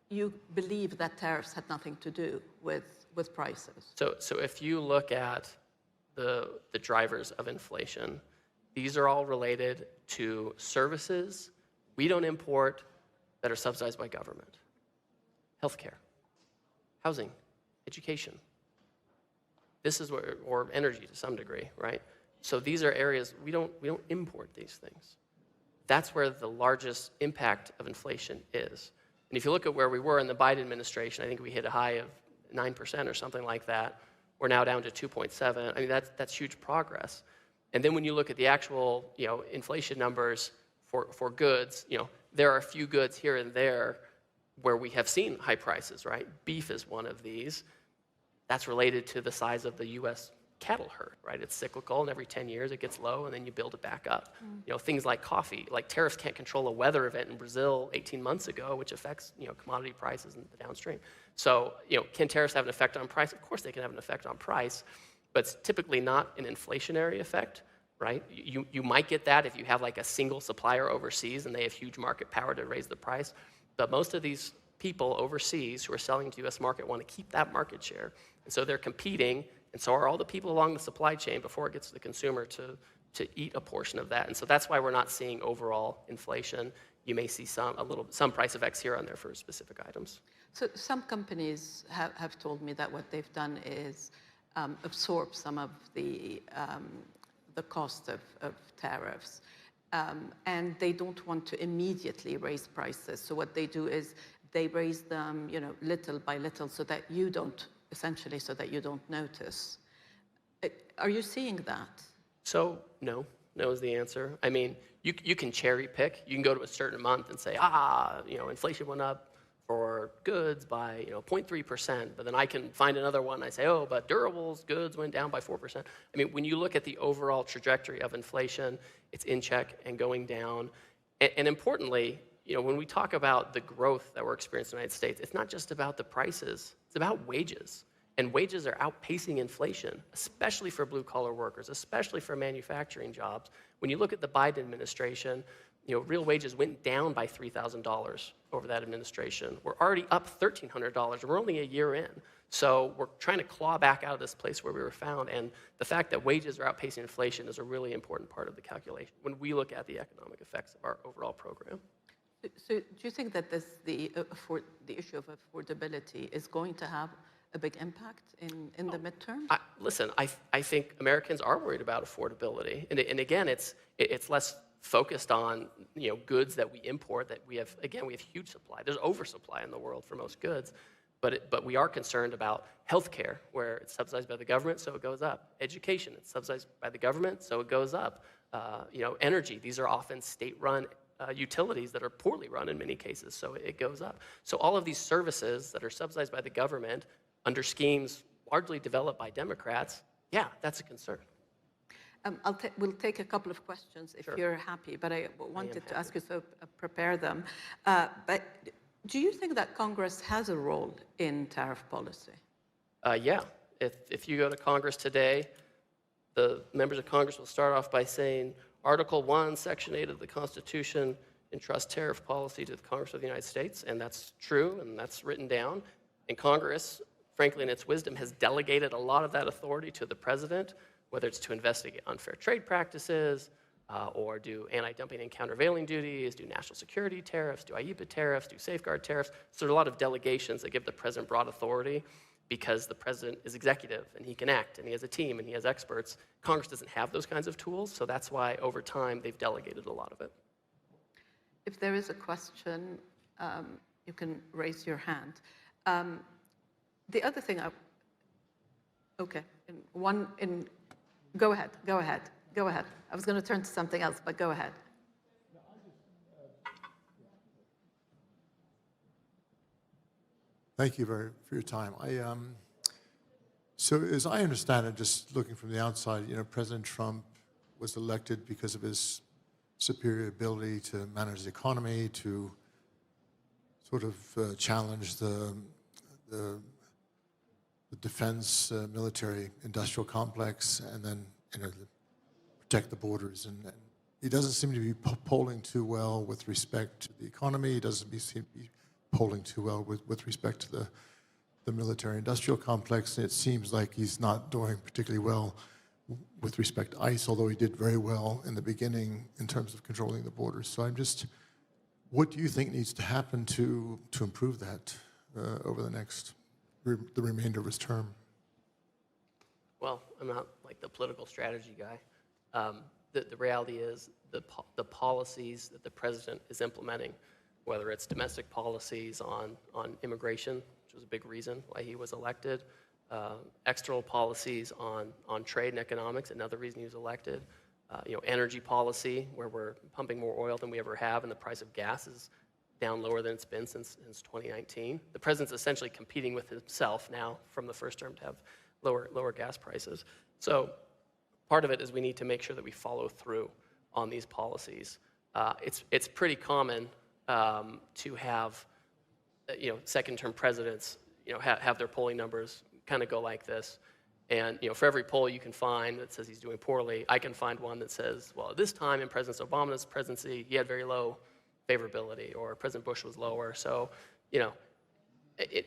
you believe that tariffs had nothing to do with prices? So if you look at the drivers of inflation, these are all related to services we don't import that are subsidized by government. Healthcare, housing, education. This is where, or energy to some degree, right? So these are areas we don't import these things. That's where the largest impact of inflation is. And if you look at where we were in the Biden administration, I think we hit a high of 9% or something like that. We're now down to 2.7. I mean, that's huge progress. And then when you look at the actual, inflation numbers for goods, there are a few goods here and there where we have seen high prices, right? Beef is one of these. That's related to the size of the U.S. cattle herd, right? It's cyclical, and every 10 years it gets low, and then you build it back up. Things like coffee, like tariffs can't control a weather event in Brazil 18 months ago, which affects, commodity prices in the downstream. So, can tariffs have an effect on price? Of course they can have an effect on price, but it's typically not an inflationary effect, right? You might get that if you have like a single supplier overseas and they have huge market power to raise the price, but most of these people overseas who are selling to the U.S. market want to keep that market share, and so they're competing. And so are all the people along the supply chain before it gets to the consumer to eat a portion of that. And so that's why we're not seeing overall inflation. You may see some price effects here and there for specific items. So some companies have told me that what they've done is absorb some of the cost of tariffs. And they don't want to immediately raise prices. So what they do is they raise them, little by little so that you don't notice. Are you seeing that? So no is the answer. I mean, you can cherry pick. You can go to a certain month and say, inflation went up for goods by 0.3%, but then I can find another one and I say, but durables goods went down by 4%. I mean, when you look at the overall trajectory of inflation, it's in check and going down. And importantly, when we talk about the growth that we're experiencing in the United States, it's not just about the prices, it's about wages. And wages are outpacing inflation, especially for blue-collar workers, especially for manufacturing jobs. When you look at the Biden administration, real wages went down by $3,000 over that administration. We're already up $1,300, and we're only a year in. So we're trying to claw back out of this place where we were found, and the fact that wages are outpacing inflation is a really important part of the calculation when we look at the economic effects of our overall program. So do you think that the issue of affordability is going to have a big impact in the midterm? Listen, I think Americans are worried about affordability, and again, it's less focused on goods that we import that we have huge supply. There's oversupply in the world for most goods, but we are concerned about healthcare, where it's subsidized by the government, so it goes up. Education, it's subsidized by the government, so it goes up. Energy, these are often state-run utilities that are poorly run in many cases, so it goes up. So all of these services that are subsidized by the government under schemes largely developed by Democrats, that's a concern. We'll take a couple of questions if Sure. you're happy, but I wanted to ask you, so prepare them. But Do you think that Congress has a role in tariff policy? Yeah, if you go to Congress today, the members of Congress will start off by saying, Article 1, Section 8 of the Constitution entrusts tariff policy to the Congress of the United States, and that's true, and that's written down. And Congress, frankly, in its wisdom, has delegated a lot of that authority to the president, whether it's to investigate unfair trade practices, or do anti-dumping and countervailing duties, do national security tariffs, do IEEPA tariffs, do safeguard tariffs. So there are a lot of delegations that give the president broad authority because the president is executive and he can act and he has a team and he has experts. Congress doesn't have those kinds of tools, so that's why over time they've delegated a lot of it. If there is a question, you can raise your hand. The other thing okay, go ahead. I was going to turn to something else, but go ahead. Thank you for your time. So as I understand it, just looking from the outside, President Trump was elected because of his superior ability to manage the economy, to sort of challenge the defense military industrial complex, and then protect the borders. And he doesn't seem to be polling too well with respect to the economy. He doesn't seem to be polling too well with respect to the military industrial complex. It seems like he's not doing particularly well with respect to ICE, although he did very well in the beginning in terms of controlling the borders. So what do you think needs to happen to improve that over the remainder of his term? Well, I'm not like the political strategy guy. The reality is the policies that the president is implementing, whether it's domestic policies on immigration, which was a big reason why he was elected, external policies on trade and economics, another reason he was elected, energy policy, where we're pumping more oil than we ever have, and the price of gas is down lower than it's been since 2019. The president's essentially competing with himself now from the first term to have lower gas prices. So part of it is we need to make sure that we follow through on these policies. It's pretty common to have second-term presidents have their polling numbers kind of go like this. And for every poll you can find that says he's doing poorly, I can find one that says, well, at this time in President Obama's presidency, he had very low favorability, or President Bush was lower. So, in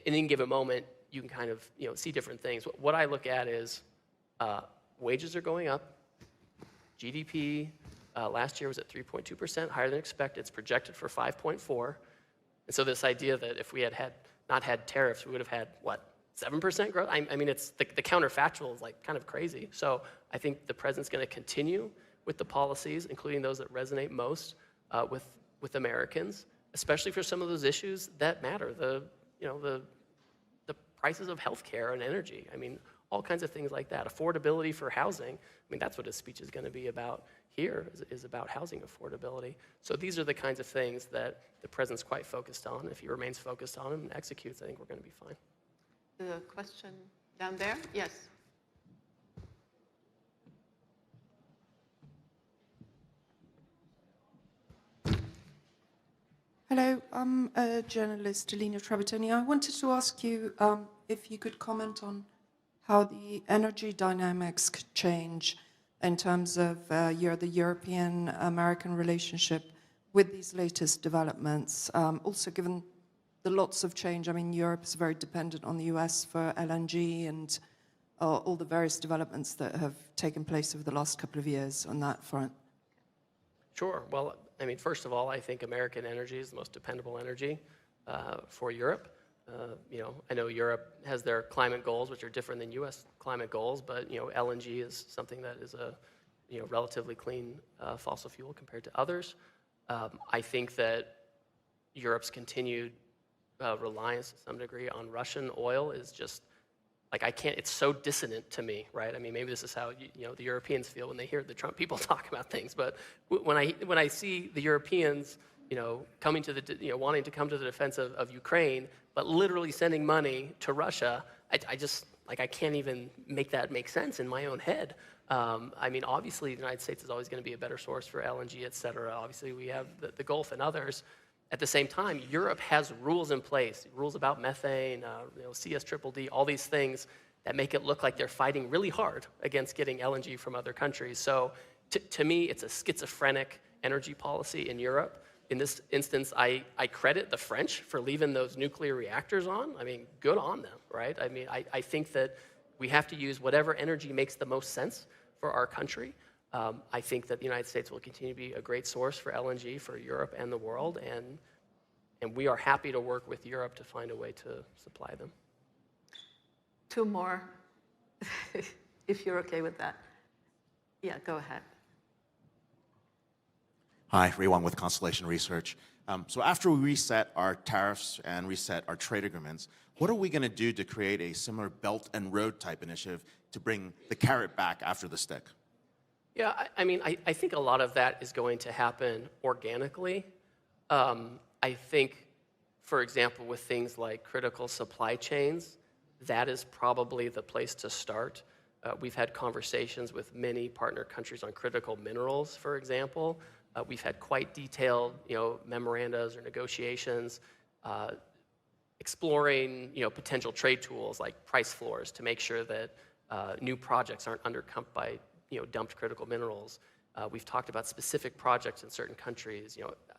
any given moment, you can kind of see different things. What I look at is wages are going up. GDP last year was at 3.2%, higher than expected. It's projected for 5.4. And so this idea that if we had not had tariffs, we would have had, 7% growth? I mean, it's the counterfactual is kind of crazy. So I think the president's going to continue with the policies, including those that resonate most with Americans, especially for some of those issues that matter. The prices of healthcare and energy. I mean, all kinds of things like that. Affordability for housing. I mean, that's what his speech is going to be about here, is about housing affordability. So these are the kinds of things that the president's quite focused on. If he remains focused on them and executes, I think we're going to be fine. The question down there? Yes. Hello, I'm a journalist, Alina Trabatoni. I wanted to ask you if you could comment on how the energy dynamics could change in terms of the European-American relationship with these latest developments. Also, given the lots of change, I mean, Europe is very dependent on the US for LNG and all the various developments that have taken place over the last couple of years on that front. Sure. Well, I mean, first of all, I think American energy is the most dependable energy for Europe. I know Europe has their climate goals, which are different than U.S. climate goals, but LNG is something that is a relatively clean fossil fuel compared to others. I think that Europe's continued reliance to some degree on Russian oil is just it's so dissonant to me, right? I mean, maybe this is how the Europeans feel when they hear the Trump people talk about things. But when I see the Europeans, coming to wanting to come to the defense of Ukraine, but literally sending money to Russia, I can't even make that make sense in my own head. I mean, obviously, the United States is always going to be a better source for LNG, et cetera. Obviously, we have the Gulf and others. At the same time, Europe has rules in place, rules about methane, CSDDD, all these things that make it look like they're fighting really hard against getting LNG from other countries. So to me, it's a schizophrenic energy policy in Europe. In this instance, I credit the French for leaving those nuclear reactors on. I mean, good on them, right? I mean, I think that we have to use whatever energy makes the most sense for our country. I think that the United States will continue to be a great source for LNG for Europe and the world, and we are happy to work with Europe to find a way to supply them. Two more, if you're okay with that. Yeah, go ahead. Hi, Ray Wong with Constellation Research. So after we reset our tariffs and reset our trade agreements, what are we going to do to create a similar Belt and Road type initiative to bring the carrot back after the stick? Yeah, I mean, I think a lot of that is going to happen organically. I think, for example, with things like critical supply chains, that is probably the place to start. We've had conversations with many partner countries on critical minerals, for example. We've had quite detailed, memorandas or negotiations, exploring, potential trade tools like price floors to make sure that new projects aren't undercut by, dumped critical minerals. We've talked about specific projects in certain countries.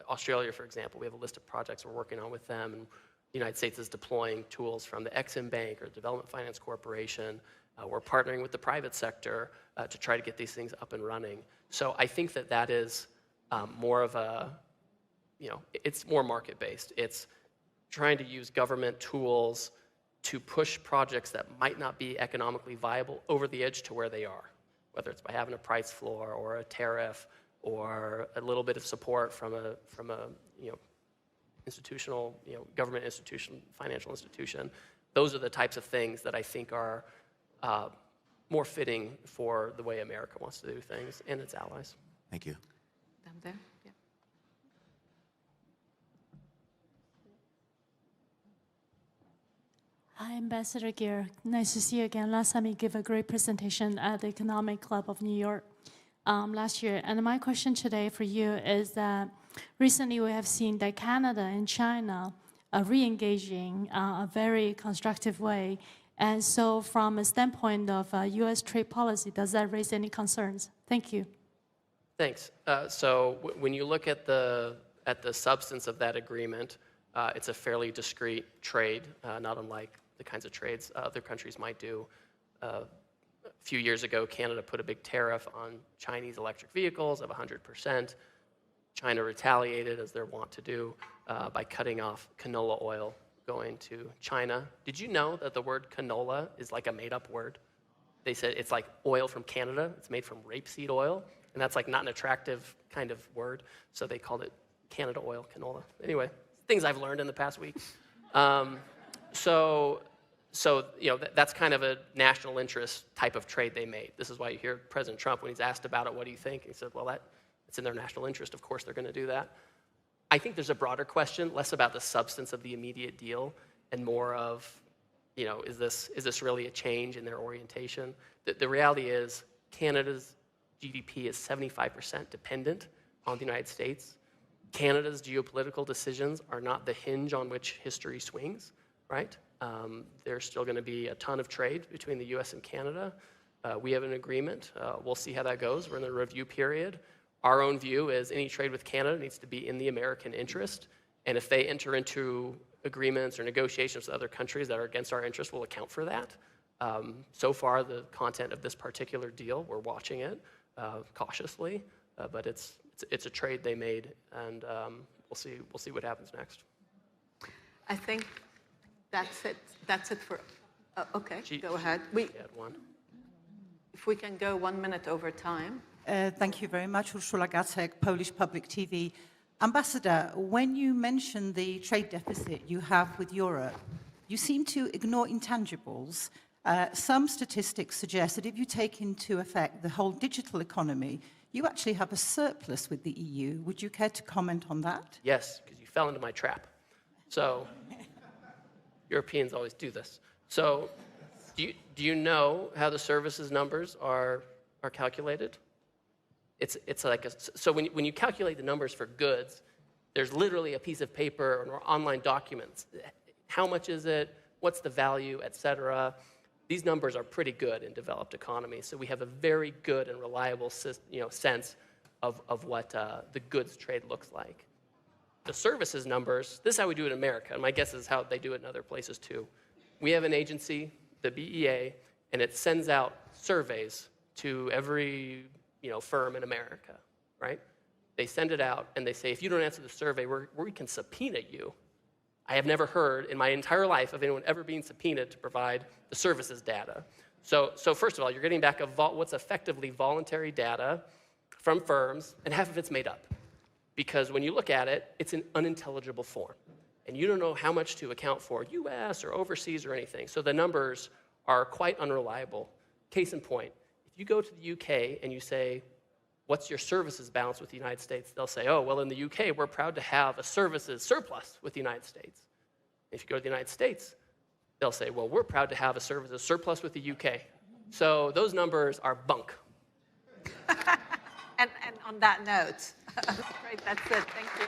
Australia, for example, we have a list of projects we're working on with them, and the United States is deploying tools from the Exim Bank or Development Finance Corporation. We're partnering with the private sector to try to get these things up and running. So I think that is more of a, it's more market-based. It's trying to use government tools to push projects that might not be economically viable over the edge to where they are, whether it's by having a price floor or a tariff or a little bit of support from a institutional, government institution, financial institution. Those are the types of things that I think are more fitting for the way America wants to do things and its allies. Thank you. Down there, yeah. Hi, Ambassador Greer. Nice to see you again. Last time you gave a great presentation at the Economic Club of New York last year. And my question today for you is that recently we have seen that Canada and China are re-engaging a very constructive way. And so from a standpoint of U.S. trade policy, does that raise any concerns? Thank you. Thanks. So when you look at the substance of that agreement, it's a fairly discrete trade, not unlike the kinds of trades other countries might do. A few years ago, Canada put a big tariff on Chinese electric vehicles of 100%. China retaliated, as they're wont to do, by cutting off canola oil going to China. Did you know that the word canola is like a made-up word? They said it's like oil from Canada. It's made from rapeseed oil, and that's like not an attractive kind of word, so they called it Canada oil canola. Anyway, things I've learned in the past week. So that's kind of a national interest type of trade they made. This is why you hear President Trump, when he's asked about it, what do you think? He said, well, it's in their national interest. Of course they're going to do that. I think there's a broader question, less about the substance of the immediate deal and more of, is this really a change in their orientation? The reality is Canada's GDP is 75% dependent on the United States. Canada's geopolitical decisions are not the hinge on which history swings, right? There's still going to be a ton of trade between the U.S. and Canada. We have an agreement. We'll see how that goes. We're in the review period. Our own view is any trade with Canada needs to be in the American interest, and if they enter into agreements or negotiations with other countries that are against our interest, we'll account for that. So far, the content of this particular deal, we're watching it cautiously, but it's a trade they made, and we'll see what happens next. I think that's it. That's it for. Okay, go ahead. Add one. If we can go 1 minute over time. Thank you very much. Urszula Gacek, Polish Public TV. Ambassador, when you mention the trade deficit you have with Europe, you seem to ignore intangibles. Some statistics suggest that if you take into effect the whole digital economy, you actually have a surplus with the EU. Would you care to comment on that? Yes, because you fell into my trap. So Europeans always do this. So do you know how the services numbers are calculated? It's like so when you calculate the numbers for goods, There's literally a piece of paper or online documents. How much is it? What's the value, et cetera? These numbers are pretty good in developed economies, so we have a very good and reliable sense of what the goods trade looks like. The services numbers, this is how we do it in America, and my guess is how they do it in other places too. We have an agency, the BEA, and it sends out surveys to every firm in America, right? They send it out and they say, if you don't answer the survey, we can subpoena you. I have never heard in my entire life of anyone ever being subpoenaed to provide the services data. So first of all, you're getting back what's effectively voluntary data from firms, and half of it's made up. Because when you look at it, it's an unintelligible form. And you don't know how much to account for US or overseas or anything. So the numbers are quite unreliable. Case in point, if you go to the UK and you say, what's your services balance with the United States? They'll say, oh, well, in the UK, we're proud to have a services surplus with the United States. If you go to the United States, they'll say, well, we're proud to have a services surplus with the UK. So those numbers are bunk. And on that note, great, that's it. Thank you.